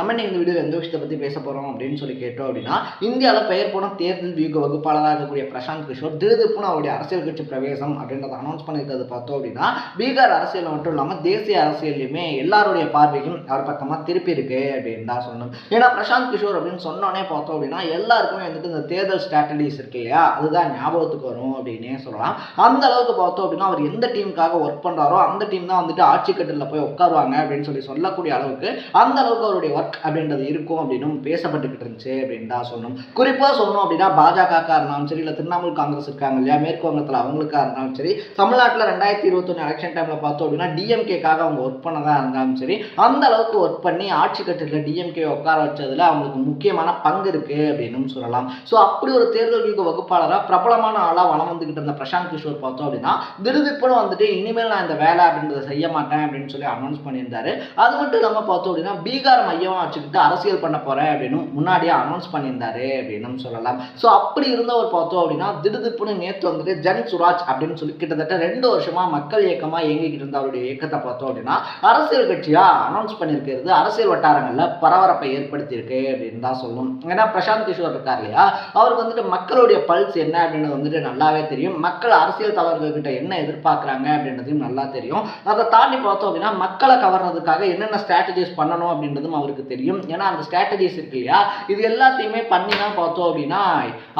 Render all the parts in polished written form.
நம்ம இன்னைக்கு இந்த வீடியோவில் எந்த விஷயத்தை பற்றி பேச போகிறோம் அப்படின்னு சொல்லி கேட்டோம் அப்படின்னா, இந்தியாவில் பெயர் போன தேர்தல் வியூக வகுப்பாளராக இருக்கக்கூடிய பிரசாந்த் கிஷோர் திடுதிப்புன்னு அவருடைய அரசியல் கட்சி பிரவேசம் அப்படின்றத அனௌன்ஸ் பண்ணியிருக்கிறது பார்த்தோம் அப்படின்னா, பீகார் அரசியல் மட்டும் இல்லாமல் தேசிய அரசியலையுமே எல்லாருடைய பார்வையும் அவர் பக்கமாக திருப்பி இருக்கு அப்படின்னு தான் சொல்லணும். ஏன்னா பிரசாந்த் கிஷோர் அப்படின்னு சொன்னோன்னே பார்த்தோம் அப்படின்னா எல்லாருக்குமே வந்துட்டு இந்த தேர்தல் ஸ்ட்ராட்டஜிஸ் இருக்கு இல்லையா, அதுதான் ஞாபகத்துக்கு வரும் அப்படின்னே சொல்லலாம். அந்த அளவுக்கு பார்த்தோம் அப்படின்னா அவர் எந்த டீமுக்காக ஒர்க் பண்ணுறாரோ அந்த டீம் தான் வந்துட்டு ஆட்சி கட்டில் போய் உட்காருவாங்க அப்படின்னு சொல்லக்கூடிய அளவுக்கு அந்த அளவுக்கு அவருடைய ஒர்க் அப்படின்றது இருக்கும் அப்படின்னு பேசப்பட்டுக்கிட்டு இருந்துச்சு அப்படின்னு தான் சொல்லணும். குறிப்பாக சொல்லணும் அப்படின்னா பாஜக இருந்தாலும் சரி, இல்லை திரிணாமுல் காங்கிரஸ் இருக்காங்க இல்லையா மேற்கு வங்கத்தில், அவங்களுக்காக இருந்தாலும் சரி, தமிழ்நாட்டில் 2021 எலெக்ஷன் டைமில் பார்த்தோம் அப்படின்னா டிஎம்கேக்காக அவங்க ஒர்க் பண்ணதாக இருந்தாலும் சரி, அந்த அளவுக்கு ஒர்க் பண்ணி ஆட்சி கட்டில் டிஎம்கே உட்கார வச்சதுல அவங்களுக்கு முக்கியமான பங்கு இருக்கு அப்படின்னு சொல்லலாம். ஸோ அப்படி ஒரு தேர்தல் வியூக வகுப்பாளராக பிரபலமான ஆளாக வளம் வந்துகிட்டு இருந்த பிரசாந்த் கிஷோர் பார்த்தோம் அப்படின்னா திடுதிப்புன்னு வந்துட்டு இனிமேல் நான் இந்த வேலை அப்படின்றத செய்ய மாட்டேன் அப்படின்னு சொல்லி அனௌன்ஸ் பண்ணியிருந்தாரு. அது மட்டும் இல்லாமல் பார்த்தோம் அப்படின்னா பீகார் மையமாக வச்சுக்கிட்டு அரசியல் பண்ண போறேன் அப்படின்னு முன்னாடியே அனௌன்ஸ் பண்ணியிருந்தாரு அப்படின்னு சொல்லலாம். ஸோ அப்படி இருந்தவர் பார்த்தோம் அப்படின்னா திடுதிப்புன்னு நேற்று வந்துட்டு ஜன் சுராஜ் அப்படின்னு சொல்லி கிட்டத்தட்ட 2 வருஷமா மக்கள் இயக்கமாக இயங்கிக்கிட்டு இருந்த அவருடைய இயக்கத்தை பார்த்தோம் அப்படின்னா அரசியல் கட்சியா அனௌன்ஸ் பண்ணியிருக்கிறது அரசியல் வட்டாரங்களில் பரபரப்பை ஏற்படுத்தியிருக்கு அப்படின்னு தான் சொல்லணும். ஏன்னா பிரசாந்த் கிஷோர் இருக்கார் இல்லையா, அவருக்கு வந்துட்டு மக்களுடைய பல்ஸ் என்ன அப்படின்றது வந்துட்டு நல்லாவே தெரியும். மக்கள் அரசியல் தலைவர்கள் கிட்ட என்ன எதிர்பார்க்குறாங்க அப்படின்றதையும் நல்லா தெரியும். அதை தாண்டி பார்த்தோம் அப்படின்னா மக்களை கவர்றதுக்காக என்னென்ன ஸ்ட்ராட்டஜிஸ் பண்ணணும் அப்படின்றதும் அவருக்கு தெரியும். ஏன்னா அந்த ஸ்ட்ராட்டஜிஸ் இருக்கு இல்லையா, இது எல்லாத்தையுமே பண்ணி தான் பார்த்தோம் அப்படின்னா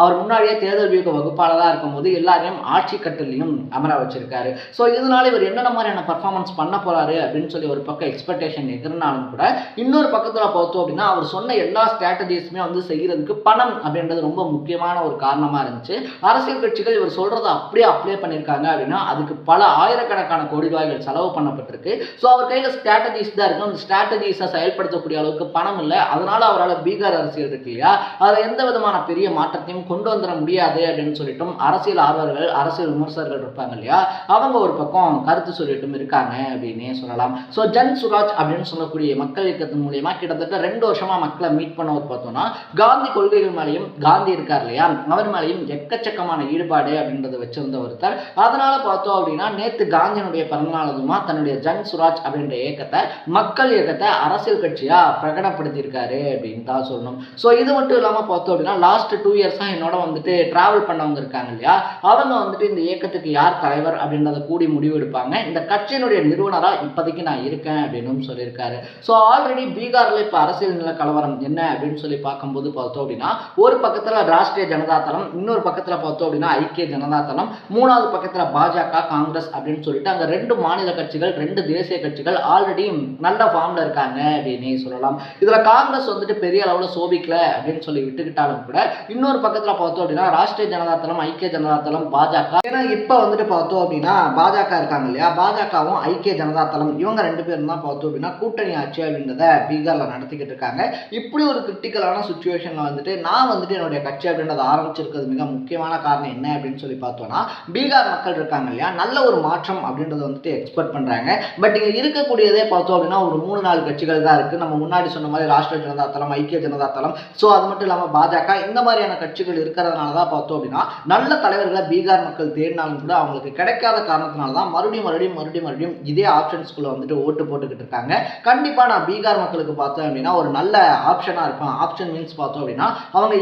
அவர் முன்னாடியே தேர்தல் வியூக வகுப்பாளராக இருக்கும்போது எல்லாரையும் ஆட்சி கட்டிலையும் அமர வச்சிருக்காரு. ஸோ இதனால இவர் என்னென்ன மாதிரியான பர்ஃபார்மன்ஸ் பண்ண போறாரு அப்படின்னு சொல்லி ஒரு பக்கம் எக்ஸ்பெக்டேஷன் எதிர்னாலும் கூட, இன்னொரு பக்கத்தில் பார்த்தோம் அப்படின்னா அவர் சொன்ன எல்லா ஸ்ட்ராட்டஜிஸுமே வந்து செய்யறதுக்கு பணம் அப்படின்றது ரொம்ப முக்கியமான ஒரு காரணமாக இருந்துச்சு. அரசியல் கட்சிகள் இவர் சொல்றதை அப்படியே அப்ளை பண்ணியிருக்காங்க அப்படின்னா அதுக்கு பல ஆயிரக்கணக்கான கோடி ரூபாய்கள் செலவு பண்ணப்பட்டிருக்கு. ஸோ அவர் கையில் ஸ்ட்ராட்டஜிஸ் தான் இருக்கும். அந்த ஸ்ட்ராட்டஜிஸை செயல்படுத்தக்கூடிய அளவுக்கு பணம் இல்லை. அதனால அவரால் பீகார் அரசியல் இருக்கு இல்லையா, அதில் எந்த விதமான பெரிய மாற்றத்தையும் கொண்டு வந்துட முடியாது அப்படின்னு சொல்லிட்டும் அரசியல் ஆர்வலர்கள், அரசியல் விமர்சகர்கள் இருப்பாங்க இல்லையா, அவங்க ஒரு பக்கம் கருத்து சொல்லிட்டும் இருக்காங்க அப்படின்னே சொல்லலாம். ஸோ ஜன் சுராஜ் அப்படின்னு சொல்லக்கூடிய மக்கள் இயக்கத்தின் மூலியமா கிட்டத்தட்ட 2 வருஷமா மக்களை மீட் பண்ணவர் பார்த்தோம்னா காந்தி கொள்கைகள் மேலேயும், காந்தி இருக்கார் இல்லையா அவர் மேலேயும் எக்கச்சக்கமான ஈடுபாடு அப்படின்றத வச்சிருந்த ஒருத்தர். அதனால பார்த்தோம் அப்படின்னா நேற்று காந்தியினுடைய பிறந்தநாள் அதுமா தன்னுடைய ஜன் சுராஜ் அப்படின்ற இயக்கத்தை, மக்கள் இயக்கத்தை அரசியல் கட்சியா பிரகடனப்படுத்தியிருக்காரு அப்படின்னு தான் சொல்லணும். ஸோ இது மட்டும் இல்லாமல் பார்த்தோம் அப்படின்னா லாஸ்ட் 2 இயர்ஸாக என்னோட வந்துட்டு டிராவல் பண்ணவங்க இருக்காங்க இல்லையா, அவங்க வந்துட்டு இந்த இயக்கத்துக்கு யார் தலைவர் அப்படின்றத கூடி முடிவு எடுப்பாங்க. இந்த கட்சியினுடைய நிறுவனராக இப்போதைக்கு நான் இருக்கேன் அப்படின்னு சொல்லியிருக்காரு. ஸோ ஆல்ரெடி பீகாரில் இப்போ அரசியல் நில கலவரம் என்ன அப்படின்னு சொல்லி பார்க்கும்போது பார்த்தோம் அப்படின்னா ஒரு பக்கத்தில் ராஷ்டிரிய ஜனதா தளம், இன்னொரு பக்கத்தில் பார்த்தோம் அப்படின்னா ஐக்கிய ஜனதா தளம், மூணாவது பக்கத்தில் பாஜக, காங்கிரஸ் அப்படின்னு சொல்லிட்டு அங்கே 2 மாநில கட்சிகள், 2 தேசிய கட்சிகள் ஆல்ரெடி நல்ல ஃபார்ம்ல இருக்காங்க அப்படின்னு சொல்லலாம். இதுல காங்கிரஸ் வந்துட்டு பெரிய அளவில் சோபிக்கல அப்படின்னு சொல்லி விட்டுக்கிட்டாலும் கூட இன்னொரு பக்கத்தில் பார்த்தோம் அப்படின்னா ராஷ்டிரிய ஜனதா தளம், ஐக்கிய ஜனதா தளம், பாஜக, ஏன்னா இப்போ வந்துட்டு பார்த்தோம் அப்படின்னா பாஜக இருக்காங்க இல்லையா, பாஜகவும் ஐக்கிய ஜனதா தளம் இவங்க 2 பேரும் தான் பார்த்தோம் அப்படின்னா கூட்டணி ஆட்சி அப்படின்றத பீகார்ல நடத்திக்கிட்டு இருக்காங்க. இப்படி ஒரு கிரிட்டிக்கலான சுச்சுவேஷன்ல வந்துட்டு நான் வந்துட்டு என்னுடைய கட்சி அப்படின்றத ஆரம்பிச்சிருக்கிறது மிக முக்கியமான காரணம் என்ன அப்படின்னு சொல்லி பார்த்தோம்னா பீகார் மக்கள் இருக்காங்க இல்லையா, நல்ல ஒரு மாற்றம் அப்படின்றத வந்துட்டு எக்ஸ்பெக்ட் பண்றாங்க. பட் இங்க இருக்கக்கூடியதே பார்த்தோம் அப்படின்னா ஒரு 3-4 கட்சிகள் தான் இருக்கு. நம்ம முன்னாடி சொன்ன மாதிரி ராஷ்டிரிய ஜனதா தளம், ஐக்கிய ஜனதா தளம், ஸோ அது மட்டும் இல்லாமல் பாஜக, இந்த மாதிரியான கட்சிகள் இருக்கிறதுனால தான் பார்த்தோம் அப்படின்னா நல்ல தலைவர்களை பீகார் மக்கள் தேடினாலும் கூட அவங்களுக்கு கிடைக்காத காரணத்தினால தான் மறுபடியும் இதே ஆப்ஷன்ஸ்குள்ள வந்துட்டு ஓட்டு போட்டுக்கிட்டு இருக்காங்க. கண்டிப்பா நான் பீகார் மக்களுக்கு பார்த்தோம் அப்படின்னா ஒரு நல்ல ஆப்ஷனா இருப்பேன். ஆப்ஷன் மீன்ஸ் பார்த்தோம் அப்படின்னா அவங்க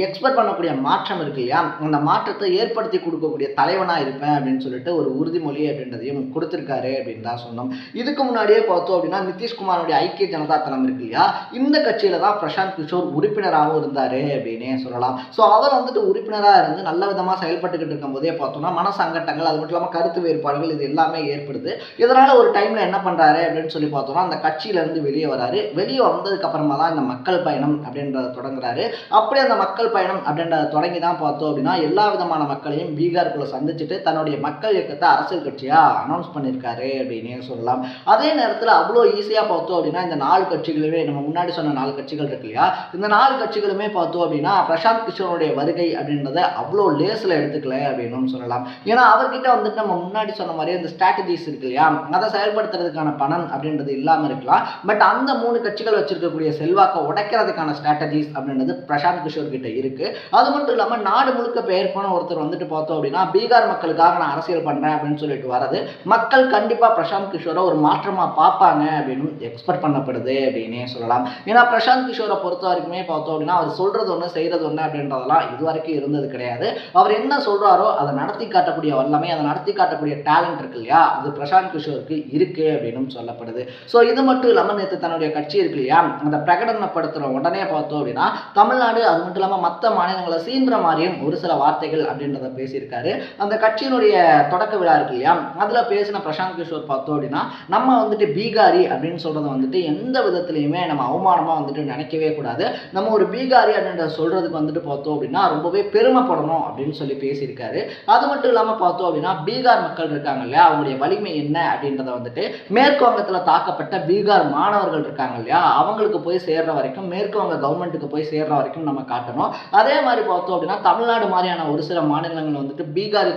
எக்ஸ்பெக்ட் பண்ணக்கூடிய மாற்றம் இருக்கு இல்லையா, அந்த மாற்றத்தை ஏற்படுத்தி கொடுக்கக்கூடிய தலைவனா இருப்பேன் அப்படின்னு சொல்லிட்டு ஒரு உறுதிமொழி அப்படின்றதையும் கொடுத்திருக்காரு அப்படின்னு தான் சொன்னோம். இதுக்கு முன்னாடியே பார்த்தோம் அப்படின்னா நிதிஷ்குமாரோட ஐக்கிய ஜனதா தளம் இருக்கு இல்லையா, இந்த கட்சியில தான் பிரசாந்த் கிஷோர் உறுப்பினராகவும் இருந்தாரு அப்படின்னே சொல்லலாம். ஸோ அவர் வந்துட்டு உறுப்பினராக இருந்து நல்ல விதமாக செயல்பட்டுக்கிட்டு இருக்கும் போதே பார்த்தோம்னா மன சங்கட்டங்கள், அது மட்டும் இல்லாமல் கருத்து வேறுபாடுகள் இது எல்லாமே ஏற்படுது. இதனால ஒரு டைம்ல என்ன பண்றாரு அப்படின்னு சொல்லி பார்த்தோம்னா அந்த கட்சியில இருந்து வெளியே வராரு. வெளியே வந்ததுக்கு அப்புறமா தான் இந்த மக்கள் பயணம் அப்படின்றத தொடங்குறாரு. அப்படியே அந்த மக்கள் பயணம் அப்படின்றத தொடங்கி தான் பார்த்தோம் அப்படின்னா எல்லா விதமான மக்களையும் பீகாருக்குள்ள சந்திச்சுட்டு தன்னுடைய மக்கள் இயக்கத்தை அரசியல் கட்சியா அனௌன்ஸ் பண்ணியிருக்காரு அப்படின்னே சொல்லலாம். அதே நேரத்தில் அவ்வளோ ஈஸியாக பார்த்தோம் அப்படின்னா இந்த 4 கட்சிகளுமே, நம்ம முன்னாடி சொன்ன 4 கட்சிகள் இருக்கு இல்லையா, இந்த 4 கட்சிகளுமே பார்த்தோம் அப்படின்னா பிரசாந்த் கிஷோருடைய வருகை அப்படின்றத அவ்வளோ லேஸில் எடுத்துக்கல அப்படின்னு சொல்லலாம். ஏன்னா அவர்கிட்ட வந்துட்டு நம்ம முன்னாடி சொன்ன மாதிரி இந்த ஸ்ட்ராட்டஜிஸ் இருக்கு இல்லையா, அதை செயல்படுத்துறதுக்கான பணம் அப்படின்றது இல்லாமல் இருக்கலாம். பட் அந்த 3 கட்சிகள் வச்சிருக்கக்கூடிய செல்வாக்கை உடைக்கிறதுக்கான ஸ்ட்ராட்டஜிஸ் அப்படின்றது பிரசாந்த் கிஷோர் கிட்ட இருக்கு. அது மட்டும் இல்லாமல் நாடு முழுக்க பெயர் போன ஒருத்தர் வந்துட்டு பார்த்தோம் அப்படின்னா பீகார் மக்களுக்காக நான் அரசியல் பண்றேன் அப்படின்னு சொல்லிட்டு வரது மக்கள் கண்டிப்பா பிரசாந்த் கிஷோரை ஒரு மாற்றமா பார்ப்பாங்க அப்படின்னு எக்ஸ்பெக்ட் பண்ணப்படுது அப்படின்னு அப்படின்னே சொல்லலாம். ஏன்னா பிரசாந்த் கிஷோரை பொறுத்த வரைக்குமே பார்த்தோம் அப்படின்னா அவர் சொல்றது ஒன்று செய்யறது ஒன்று அப்படின்றதெல்லாம் இது வரைக்கும் இருந்தது கிடையாது. அவர் என்ன சொல்றாரோ அதை நடத்தி காட்டக்கூடிய வல்லமை, அதை நடத்தி காட்டக்கூடிய டேலண்ட் இருக்கு இல்லையா, அது பிரசாந்த் கிஷோருக்கு இருக்கு அப்படின்னு சொல்லப்படுது. ஸோ இது மட்டும் இல்லாமல் நேற்று தன்னுடைய கட்சி இருக்கு இல்லையா, அதை பிரகடனப்படுத்துற உடனே பார்த்தோம் அப்படின்னா தமிழ்நாடு அது மட்டும் இல்லாமல் மற்ற மாநிலங்களை சீன்ற மாதிரியும் ஒரு சில வார்த்தைகள் அப்படின்றத பேசியிருக்காரு. அந்த கட்சியினுடைய தொடக்க விழா இருக்கு இல்லையா, அதில் பேசின பிரசாந்த் கிஷோர் பார்த்தோம் அப்படின்னா நம்ம வந்துட்டு பீகாரி அப்படின்னு சொல்றதை வந்துட்டு எந்த விதத்திலையுமே நம்ம அவமானமாக வந்துட்டு நினைக்கவே கூடாது. நம்ம ஒரு பீகாரி அப்படின்ற சொல்றதுக்கு வந்துட்டு பார்த்தோம் அப்படின்னா ரொம்பவே பெருமைப்படணும் அப்படின்னு சொல்லி பேசியிருக்காரு. அது மட்டும் இல்லாமல் பார்த்தோம் அப்படின்னா பீகார் மக்கள் இருக்காங்க இல்லையா, அவங்களுடைய வலிமை என்ன அப்படின்றத வந்துட்டு மேற்கு வங்கத்தில் தாக்கப்பட்ட பீகார் மாணவர்கள் இருக்காங்க இல்லையா, அவங்களுக்கு போய் சேர்ற வரைக்கும், மேற்கு வங்க கவர்மெண்ட்டுக்கு போய் சேர்ற வரைக்கும் நம்ம காட்டணும். அதே மாதிரி பார்த்தோம் அப்படின்னா தமிழ்நாடு மாதிரியான ஒரு சில மாநிலங்கள் வந்துட்டு பீகாரி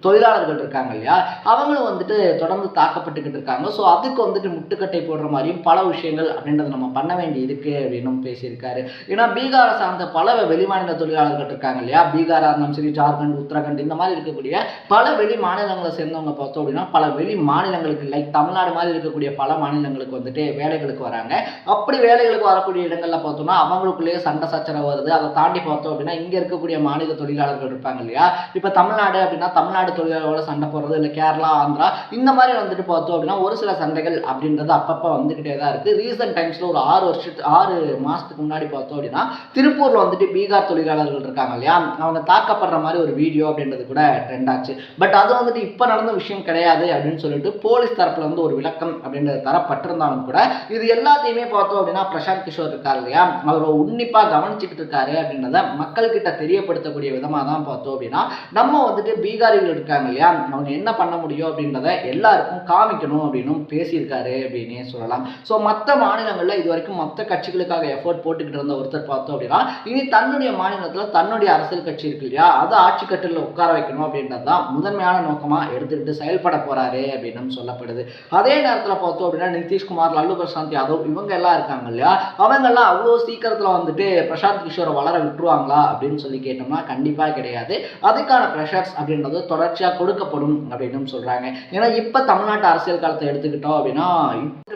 தொழிலாளர்கள் இருக்காங்க இல்லையா, அவங்களும் வந்துட்டு தொடர்ந்து தாக்கப்பட்டுக்கிட்டு இருக்காங்க. ஸோ அதுக்கு வந்துட்டு முட்டுக்கட்டை போடுற மாதிரியும் பல விஷயங்கள் அப்படின்றத நம்ம பண்ண வேண்டி இருக்கு அப்படின்னு பேசியிருக்காரு. ஏன்னா பீகாரை சார்ந்த பல வெளிமாநில தொழிலாளர்கள் இருக்காங்க இல்லையா, பீகாரா இருந்தாலும் சரி, ஜார்க்கண்ட், உத்தரகண்ட் இந்த மாதிரி இருக்கக்கூடிய பல வெளி மாநிலங்களை சேர்ந்தவங்க பார்த்தோம் அப்படின்னா பல வெளி மாநிலங்களுக்கு லைக் தமிழ்நாடு மாதிரி இருக்கக்கூடிய பல மாநிலங்களுக்கு வந்துட்டு வேலைகளுக்கு வராங்க. அப்படி வேலைகளுக்கு வரக்கூடிய இடங்கள்ல பார்த்தோம்னா அவங்களுக்குள்ளேயே சண்டை சச்சரவு வருது. அதை தாண்டி பார்த்தோம் அப்படின்னா இங்க இருக்கக்கூடிய மாநில தொழிலாளர்கள் இருப்பாங்க இல்லையா, இப்ப தமிழ்நாடு அப்படின்னா தமிழ்நாடு தொழிலாளர்களோட சண்டை போடுறது, இல்லை கேரளா, ஆந்திரா இந்த மாதிரி வந்துட்டு பார்த்தோம் அப்படின்னா ஒரு சில சண்டைகள் அப்படின்றது அப்பப்போ வந்துகிட்டே தான் இருக்கு. ரீசெண்ட் டைம்ஸ்ல ஒரு 6 மாசத்துக்கு முன்னாடி பார்த்தோம் அப்படின்னா திருப்பூர்ல வந்துட்டு பீகார் தொழிலாளர்கள் இருக்காங்க இல்லையா, அவங்க தாக்கப்படுற மாதிரி ஒரு வீடியோ அப்படின்றது கூட ட்ரெண்ட் ஆச்சு. பட் அது வந்துட்டு இப்ப நடந்த விஷயம் கிடையாது அப்படின்னு சொல்லிட்டு போலீஸ் தரப்புல வந்து ஒரு விளக்கம் அப்படின்றது தரப்பட்டிருந்தாலும் கூட இது எல்லாத்தையுமே பார்த்தோம் அப்படின்னா பிரசாந்த் கிஷோர் இருக்காரு இல்லையா, அவர் உன்னிப்பா கவனிச்சுக்கிட்டு இருக்காரு அப்படின்றத மக்கள் கிட்ட தெரியப்படுத்தக்கூடிய விதமா தான் பார்த்தோம் அப்படின்னா நம்ம வந்துட்டு பீகாரிகள் இருக்காங்க இல்லையா, அவங்க என்ன பண்ண முடியும் அப்படின்றத எல்லாருக்கும் காமிக்கணும் அப்படின்னு பேசியிருக்காரு அப்படின்னே சொல்லலாம். ஸோ மற்ற மாநிலங்கள்ல இது வரைக்கும் மற்ற கட்சிகளுக்காக எஃபோர்ட் போட்டுக்கிட்டு இருந்த ஒருத்தர் பார்த்தோம் அப்படின்னா இனி தன்னுடைய மாநிலத்தில் தன்னுடைய அரசியல் கட்சி இருக்கு இல்லையா, அதை ஆட்சி கட்டில் உட்கார வைக்கணும் அப்படின்றது தான் முதன்மையான நோக்கமா எடுத்துக்கிட்டு செயல்பட போறாரு அப்படின்னு சொல்லப்படுது. அதே நேரத்தில் பார்த்தோம் அப்படின்னா நிதிஷ்குமார், லல்லு பிரசாந்த் யாதவ் இவங்க எல்லாம் இருக்காங்க இல்லையா, அவங்க எல்லாம் அவ்வளோ சீக்கிரத்தில் வந்துட்டு பிரசாந்த் கிஷோரை வளர விட்டுருவாங்களா அப்படின்னு சொல்லி கேட்டோம்னா கண்டிப்பாக கிடையாது. அதுக்கான ப்ரெஷர்ஸ் அப்படின்றது தொடர்ச்சியாக கொடுக்கப்படும் அப்படின்னு சொல்றாங்க. ஏன்னா இப்போ தமிழ்நாட்டு அரசியல் காலத்தை எடுத்துக்கிட்டோம் அப்படின்னா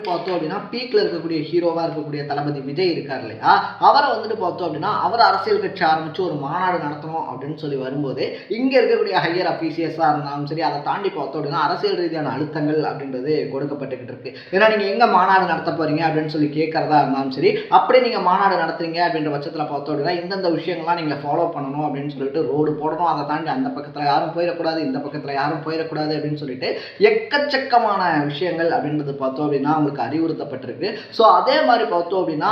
பார்த்தோம் அப்படின்னா பீக்ல இருக்கக்கூடிய ஹீரோவா இருக்கக்கூடிய தளபதி விஜய் இருக்கார் இல்லையா, அவரை வந்துட்டு பார்த்தோம் அப்படின்னா அவர் அரசியல் கட்சி ஆரம்பிச்சு ஒரு மாநாடு நடத்தணும் அப்படின்னு சொல்லி வரும்போது இங்க இருக்கக்கூடிய ஹையர் அபிஷியல்ஸா இருந்தாலும் சரி, அதை தாண்டி பார்த்தோம் அப்படின்னா அரசியல் ரீதியான அழுத்தங்கள் அப்படின்றது கொடுக்கப்பட்டுக்கிட்டு இருக்கு. ஏன்னா நீங்க எங்க மாநாடு நடத்த போறீங்க அப்படின்னு சொல்லி கேட்கறதா இருந்தாலும் சரி, அப்படி நீங்க மாநாடு நடத்துறீங்க அப்படின்ற பட்சத்தில் பார்த்தோம் அப்படின்னா இந்தந்த விஷயங்கள்லாம் நீங்க ஃபாலோ பண்ணணும் அப்படின்னு சொல்லிட்டு ரோடு போடணும். அதை தாண்டி அந்த பக்கத்துல யாரும் போயிடக்கூடாது, இந்த பக்கத்துல யாரும் போயிடக்கூடாது அப்படின்னு சொல்லிட்டு எக்கச்சக்கமான விஷயங்கள் அப்படின்றது பார்த்தோம் அப்படின்னா அவங்களுக்கு அறிவுறுத்தப்பட்டிருக்கு. ஸோ அதே மாதிரி பார்த்தோம் அப்படின்னா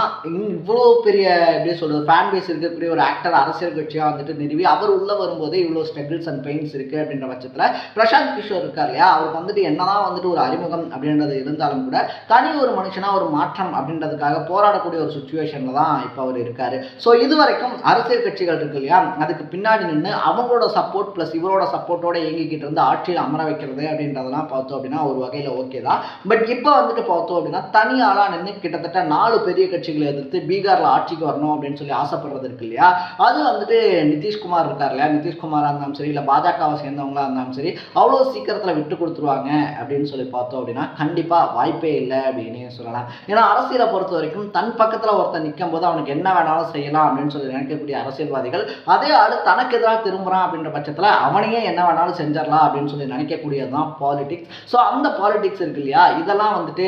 இவ்வளோ பெரிய எப்படி சொல்றது ஃபேன் பேஸ் இருக்கக்கூடிய ஒரு ஆக்டர் அரசியல் கட்சியாக வந்துட்டு நிறுவி அவர் உள்ள வரும்போதே இவ்வளோ ஸ்ட்ரகிள்ஸ் அண்ட் பெயின்ஸ் இருக்கு அப்படின்ற பட்சத்தில் பிரசாந்த் கிஷோர் இருக்கார் இல்லையா, அவருக்கு வந்துட்டு என்னதான் வந்துட்டு ஒரு அறிமுகம் அப்படின்றது இருந்தாலும் கூட தனி ஒரு மனுஷனா ஒரு மாற்றம் அப்படின்றதுக்காக போராடக்கூடிய ஒரு சுச்சுவேஷன்ல தான் இப்போ அவர் இருக்காரு. ஸோ இது வரைக்கும் அரசியல் கட்சிகள் இருக்கு இல்லையா, அதுக்கு பின்னாடி நின்று அவங்களோட சப்போர்ட் பிளஸ் இவரோட சப்போர்ட்டோட இயங்கிக்கிட்டு இருந்து ஆட்சியில் அமர வைக்கிறது அப்படின்றதெல்லாம் பார்த்தோம் அப்படின்னா ஒரு வகையில் ஓகே தான். பட் இப்போ வந்துட்டு பார்த்தோம் அப்படின்னா தனி ஆளா நின்று கிட்டத்தட்ட 4 பெரிய கட்சிகளை எதிர்த்து பீகார்ல ஆட்சிக்கு வரணும் அப்படின்னு சொல்லி ஆசைப்படுறது இருக்கு இல்லையா, அது வந்துட்டு நிதிஷ்குமார் இருக்கார் இல்லையா, நிதிஷ்குமாரா இருந்தாலும் சரி, இல்லை பாஜகவை சேர்ந்தவங்களா இருந்தாலும் சரி அவ்வளோ சீக்கிரத்தில் விட்டு கொடுத்துருவாங்க அப்படின்னு சொல்லி பார்த்தோம் அப்படின்னா கண்டிப்பா வாய்ப்பே இல்லை அப்படின்னு சொல்லலாம். ஏன்னா அரசியலை பொறுத்த வரைக்கும் தன் பக்கத்தில் ஒருத்தர் நிற்கும் போது அவனுக்கு என்ன வேணாலும் செய்யலாம் அப்படின்னு சொல்லி நினைக்கக்கூடிய அரசியல்வாதிகள் அதே ஆளு தனக்கு எதிராக திரும்புறான் அப்படின்ற பட்சத்தில் அவனையே என்ன வேணாலும் செஞ்சிடலாம் அப்படின்னு சொல்லி நினைக்கக்கூடியது தான் பாலிடிக்ஸ். ஸோ அந்த பாலிடிக்ஸ் இருக்கு இல்லையா, இதெல்லாம் வந்துட்டு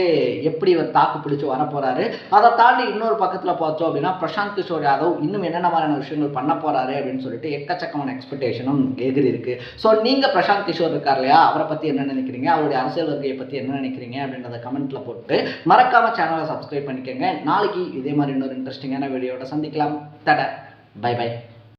எப்படி இவர் தாக்கு பிடிச்சு வரப்போறாரு. அதை தாண்டி இன்னொரு பக்கத்தில் பார்த்தோம் அப்படின்னா பிரசாந்த் கிஷோர் யாதவ் இன்னும் என்னென்ன மாதிரியான விஷயங்கள் பண்ண போறாரு அப்படின்னு சொல்லிட்டு எக்கச்சக்கமான எக்ஸ்பெக்டேஷனும் எதிரி இருக்கு. ஸோ நீங்க பிரசாந்த் கிஷோர் இருக்கார் இல்லையா, அவரை பத்தி என்ன நினைக்கிறீங்க, அவருடைய அரசியல் வருகையை பத்தி என்ன நினைக்கிறீங்க அப்படின்றத கமெண்ட்ல போட்டு மறக்காம சேனலை சப்ஸ்கிரைப் பண்ணிக்கோங்க. நாளைக்கு இதே மாதிரி இன்னொரு இன்ட்ரெஸ்டிங்கான வீடியோட சந்திக்கலாம். Tata, bye by.